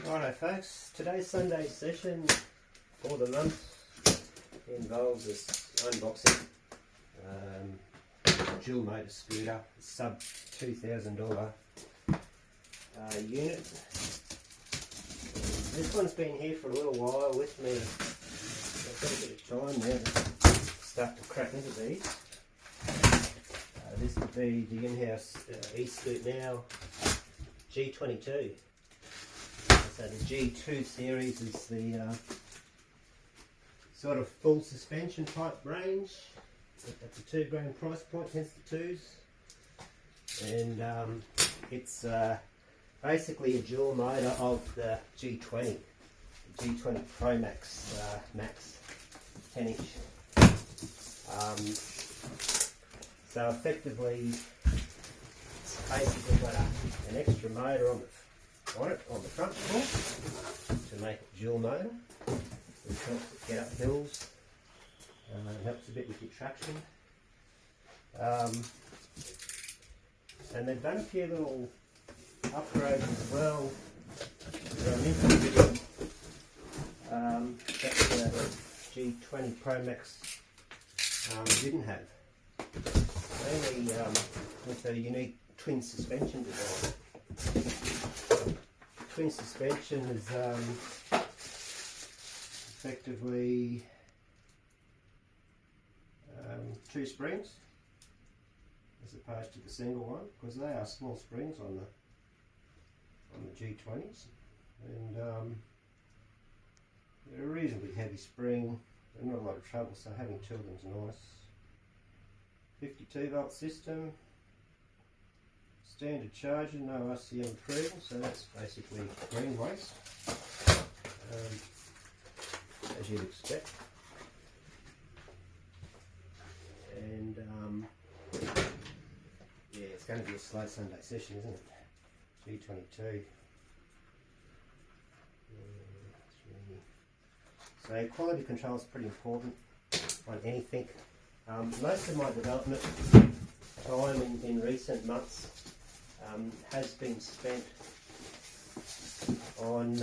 Righto folks, today's Sunday session for the month involves this unboxing dual motor scooter, sub $2,000 unit. This one's been here for a little while with me. I've got a bit of time now to start to crack into these. This would be the in-house e-scoot now G22. So the G2 series is the sort of full suspension type range at the $2,000 price point, hence the twos. And it's basically a dual motor of the G20, the G20 ProMax Max 10 inch. So effectively, it's basically got an extra motor on the front fork to make it dual motor, which helps it get up hills, helps a bit with your traction. And they've done a few little upgrades as well that I'm interested in, that the G20 ProMax didn't have. Mainly with a unique twin suspension design. Twin suspension is effectively two springs as opposed to the single one, because they are small springs on the G20s, and they're a reasonably heavy spring. They're not a lot of trouble, so having two of them's nice. 52 volt system. Standard charger, no RCM approval, so that's basically green waste, as you'd expect. And yeah, it's going to be a slow Sunday session, isn't it? G22. So quality control is pretty important on anything. Most of my development time in recent months has been spent on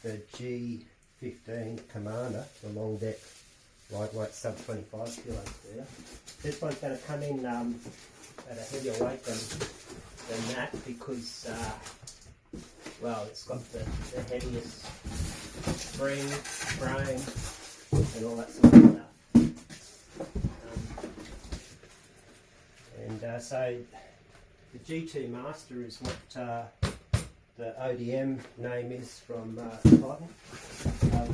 the G15 Commander, the long deck, lightweight sub 25 kilos there. This one's going to come in at a heavier weight than that because, well, it's got the heaviest spring, frame, and all that sort of stuff. So the G2 Master is what the ODM name is from Vlaken,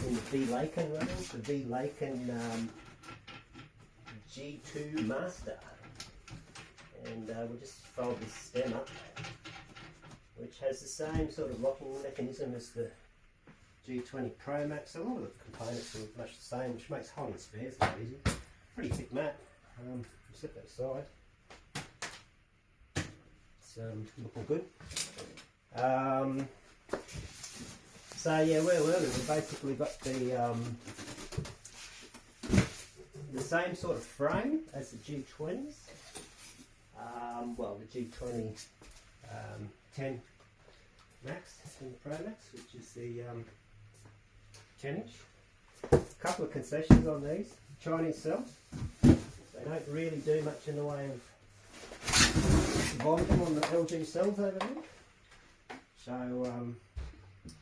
in the Vlaken range, the Vlaken G2 Master. And we'll just fold this stem up, which has the same sort of locking mechanism as the G20 ProMax. So a lot of the components are much the same, which makes holding spares a bit easy. Pretty thick mat. Set that aside. Looking good. So yeah, where were we? We've basically got the same sort of frame as the G20s. Well, the G20 10 Max and the ProMax, which is the 10 inch. A couple of concessions on these Chinese cells. They don't really do much in the way of volume on the LG cells over there. So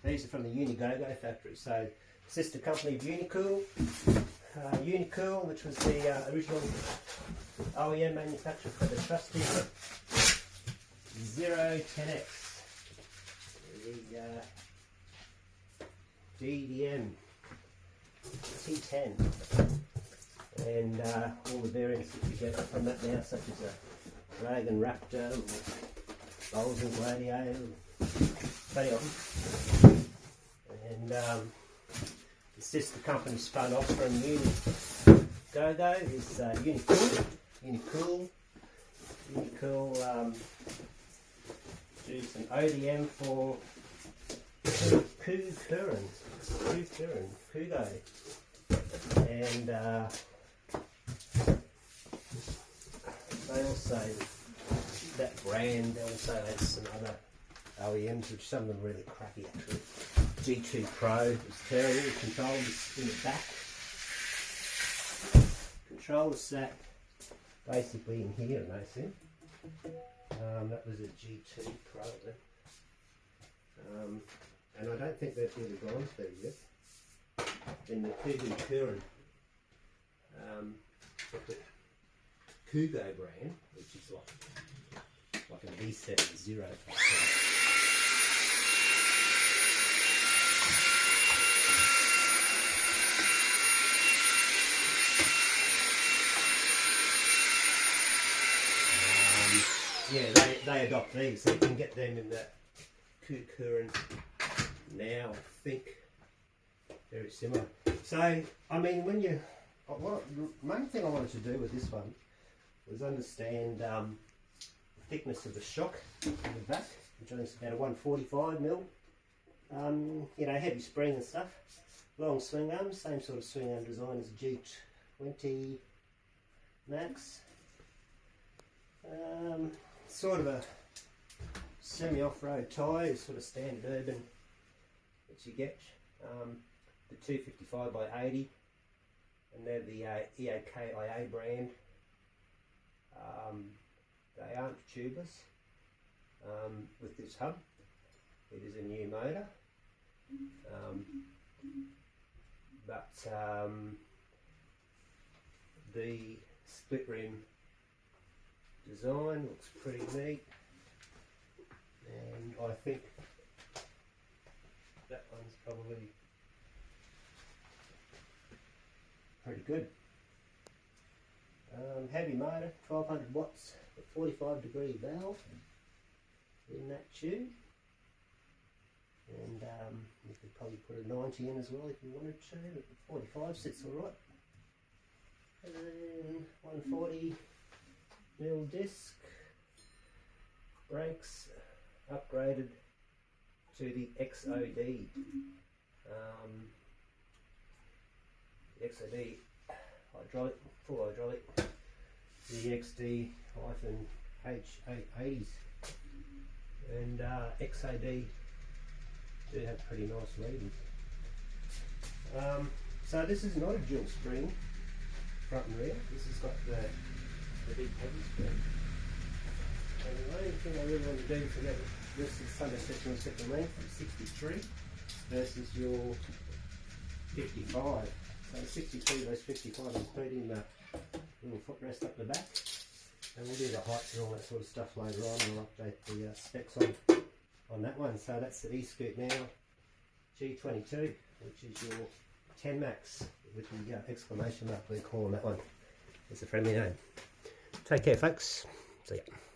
these are from the Unigogo factory. So sister company of Unicool, which was the original OEM manufacturer for the trusty 010X, the ODM T10, and all the variants that you get from that now, such as a Dragon Raptor, or Bolton Gladiator, plenty of them. And the sister company spun off from Unigogo is Unicool. Unicool do some ODM for Kugo, and they also, that brand also has some other OEMs, which some of them are really crappy actually. G2 Pro is terrible. The controls in the back. Controls sat basically in here, and they said. That was a G2 Pro then. And I don't think they've really gone through yet. Then the Kugu Kurin, the Kugo brand, which is like a V70 type thing. Yeah, they adopt these, so you can get them in the Kurin now, I think. Very similar. So, I mean, when you... the main thing I wanted to do with this one was understand the thickness of the shock in the back, which I think is about a 145mm. You know, heavy spring and stuff. Long swing arms, same sort of swing arm design as a G22 sort of a semi-off-road tyre is sort of standard urban that you get. The 255/80, and they're the EOKIA brand. They aren't tubeless with this hub. It is a new motor, but the split rim design looks pretty neat, and I think that one's probably pretty good. Heavy motor, 1200 watts, a 45-degree valve in that tube, and you could probably put a 90 in as well if you wanted to. The 45 sits alright. And then 140mm disc, brakes upgraded to the XOD. XOD hydraulic, full hydraulic, the XD-H880s, and XOD do have pretty nice readings. So this is not a dual spring front and rear. This has got the big heavy spring. And the only thing I really want to do for that, this is Sunday section second length of 63 versus your 55. So 63 versus 55, including the little footrest up the back. And we'll do the heights and all that sort of stuff later on. We'll update the specs on that one. So that's the e-scoot now, G22, which is your 10 Max with the exclamation mark we're calling that one. It's a friendly name. Take care, folks. See ya.